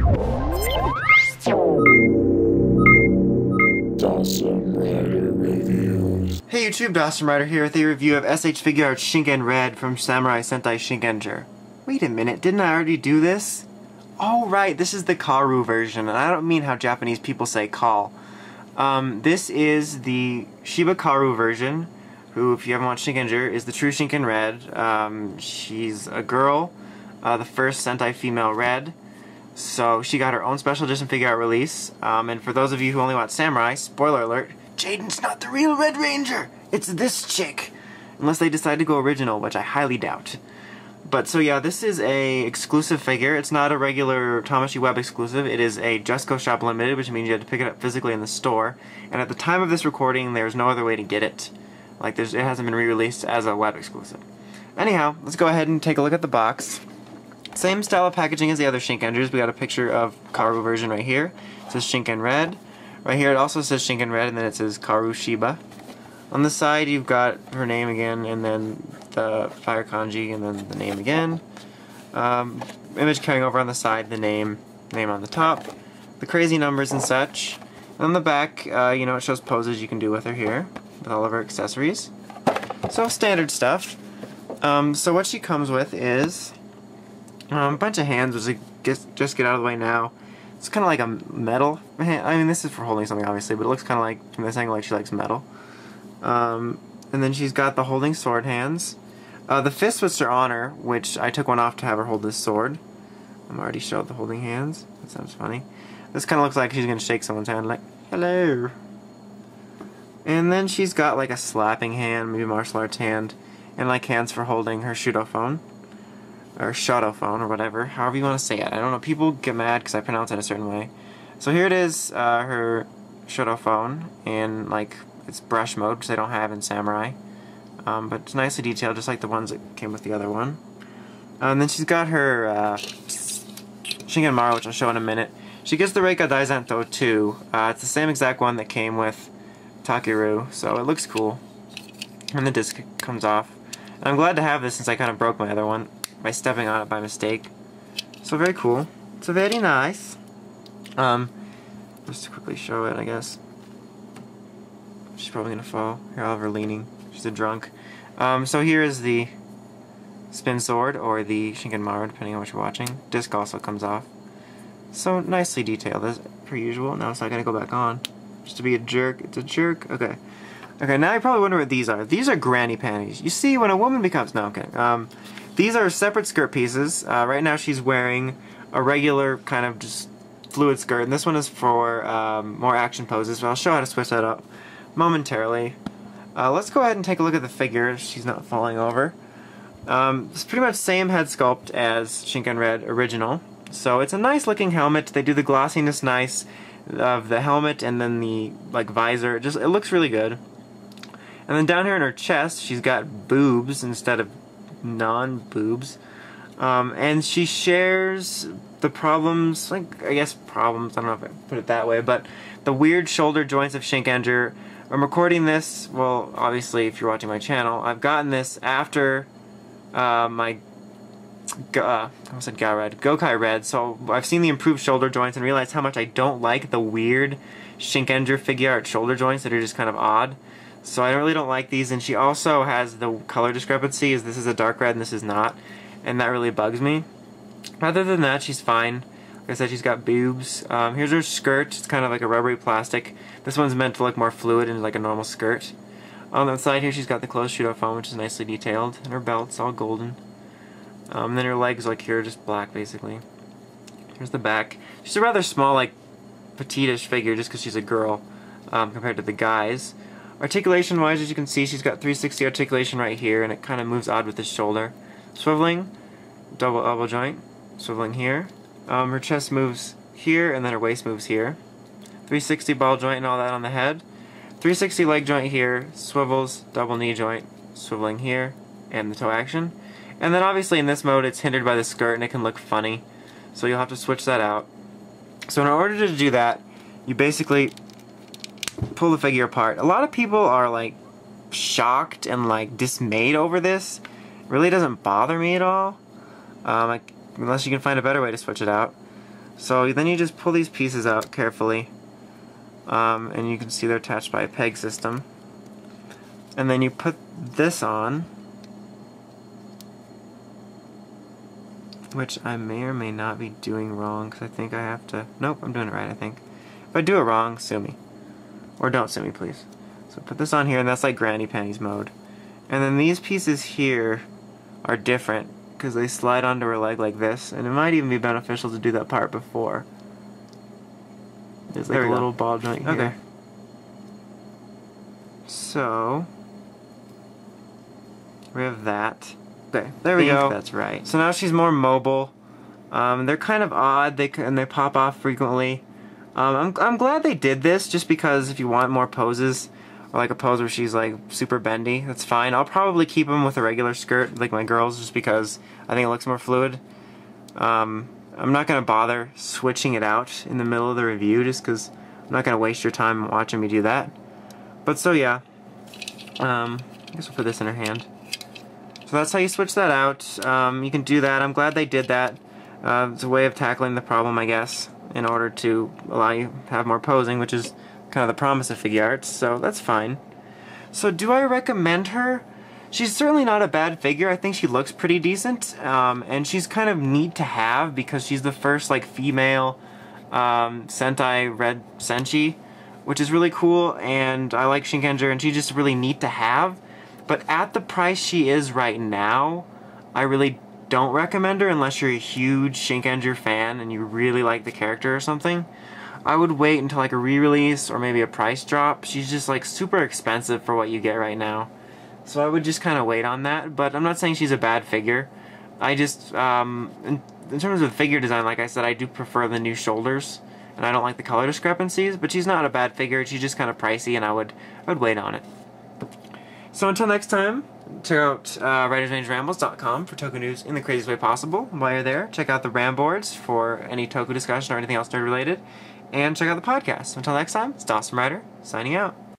Hey YouTube, Dawson Rider here with a review of S.H.Figuarts Shiken Red from Samurai Sentai Shinkenger. Wait a minute, didn't I already do this? Oh right, this is the Kaoru version, and I don't mean how Japanese people say call. This is the Shiba Kaoru version, who, if you haven't watched Shinkenger, is the true Shinken Red. She's a girl, the first Sentai female Red. So she got her own special edition figure out release, and for those of you who only watch Samurai, spoiler alert, Jaden's not the real Red Ranger! It's this chick! Unless they decide to go original, which I highly doubt. But so yeah, this is a exclusive figure. It's not a regular Tamashii Web exclusive. It is a Just Go Shop Limited, which means you have to pick it up physically in the store. And at the time of this recording, there's no other way to get it. Like, it hasn't been re-released as a web exclusive. Anyhow, let's go ahead and take a look at the box. Same style of packaging as the other Shinkengers. We got a picture of Kaoru version right here. It says Shinken Red. Right here it also says Shinken Red, and then it says Kaoru Shiba. On the side you've got her name again, and then the fire kanji, and then the name again. Image carrying over on the side, the name on the top. The crazy numbers and such. And on the back, you know, it shows poses you can do with her here, with all of her accessories. So standard stuff. So what she comes with is a bunch of hands, which I just get out of the way now. It's kind of like a metal hand. I mean, this is for holding something, obviously, but it looks kind of like, from this angle, like she likes metal. And then she's got the holding sword hands. The fists which are on her, which I took one off to have her hold this sword. I'm already showed the holding hands. That sounds funny. This kind of looks like she's going to shake someone's hand, like, hello. And then she's got like a slapping hand, maybe martial arts hand, and like hands for holding her shudophone. Or shodophone, or whatever, however you want to say it. I don't know, people get mad because I pronounce it a certain way. So here it is, her shodophone, in like its brush mode, which they don't have in Samurai. But it's nicely detailed, just like the ones that came with the other one. And then she's got her Shingen Maru, which I'll show in a minute. She gets the Reika Daizanto too. It's the same exact one that came with Takeru, so it looks cool. And the disc comes off. And I'm glad to have this since I kind of broke my other one by stepping on it by mistake. So very cool. So very nice. Just to quickly show it, I guess. She's probably gonna fall. Here, I'll have her leaning. She's a drunk. So here is the spin sword, or the Shinken Maru, depending on what you're watching. Disc also comes off. So nicely detailed, as per usual. Now it's not gonna go back on. Just to be a jerk. It's a jerk. Okay. Okay, now you probably wonder what these are. These are granny panties. You see, when a woman becomes... No, I'm kidding. These are separate skirt pieces. Right now she's wearing a regular kind of just fluid skirt, and this one is for more action poses, but I'll show how to switch that up momentarily. Let's go ahead and take a look at the figure. She's not falling over. It's pretty much same head sculpt as Shinken Red original. So it's a nice looking helmet. They do the glossiness nice of the helmet, and then the like visor. It looks really good. And then down here in her chest, she's got boobs instead of non-boobs. And she shares the problems, like, I guess problems, I don't know if I put it that way, but the weird shoulder joints of Shinkenger. I'm recording this, well, obviously, if you're watching my channel, I've gotten this after my Gokai Red, so I've seen the improved shoulder joints and realized how much I don't like the weird Shinkenger figure art shoulder joints that are just kind of odd. So I really don't like these, and she also has the color discrepancy, as this is a dark red and this is not, and that really bugs me. Other than that, she's fine. Like I said, she's got boobs. Here's her skirt. It's kind of like a rubbery plastic. This one's meant to look more fluid and like a normal skirt. On the side here, she's got the closed shudophone, which is nicely detailed, and her belt's all golden. And then her legs, like here, are just black, basically. Here's the back. She's a rather small, like, petite-ish figure, just because she's a girl, compared to the guys. Articulation-wise, as you can see, she's got 360 articulation right here, and it kind of moves odd with the shoulder. Swiveling, double elbow joint, swiveling here. Her chest moves here, and then her waist moves here. 360 ball joint and all that on the head. 360 leg joint here, swivels, double knee joint, swiveling here, and the toe action. And then obviously in this mode it's hindered by the skirt and it can look funny, so you'll have to switch that out. So in order to do that, you basically pull the figure apart. A lot of people are like shocked and like dismayed over this. It really doesn't bother me at all, unless you can find a better way to switch it out. So then you just pull these pieces out carefully, and you can see they're attached by a peg system. And then you put this on, which I may or may not be doing wrong, because I think I have to... Nope, I'm doing it right, I think. If I do it wrong, sue me. Or don't sue me, please. So put this on here, and that's like Granny Panties mode. And then these pieces here are different, because they slide onto her leg like this, and it might even be beneficial to do that part before. There's like a little ball joint here. Okay. So we have that. Okay, there we go. That's right. So now she's more mobile. They're kind of odd. They pop off frequently. I'm glad they did this, just because if you want more poses, or like a pose where she's like super bendy, that's fine. I'll probably keep them with a regular skirt, like my girls, just because I think it looks more fluid. I'm not gonna bother switching it out in the middle of the review, just because I'm not gonna waste your time watching me do that. But so yeah, I guess we'll put this in her hand. So that's how you switch that out. You can do that. I'm glad they did that. It's a way of tackling the problem, I guess, in order to allow you to have more posing, which is kind of the promise of Figuarts, so that's fine. So do I recommend her? She's certainly not a bad figure. I think she looks pretty decent, and she's kind of neat to have because she's the first like female Sentai Red Senshi, which is really cool, and I like Shinkenger, and she's just really neat to have. But at the price she is right now, I really don't recommend her unless you're a huge Shinkenger fan and you really like the character or something. I would wait until like a re-release or maybe a price drop. She's just like super expensive for what you get right now. So I would just kind of wait on that, but I'm not saying she's a bad figure. I just, in terms of figure design, like I said, I do prefer the new shoulders, and I don't like the color discrepancies, but she's not a bad figure. She's just kind of pricey, and I would wait on it. So until next time, check out writersrangerambles.com for toku news in the craziest way possible. While you're there, check out the Ram boards for any toku discussion or anything else nerd related, and check out the podcast. Until next time, it's Dawson Ryder, signing out.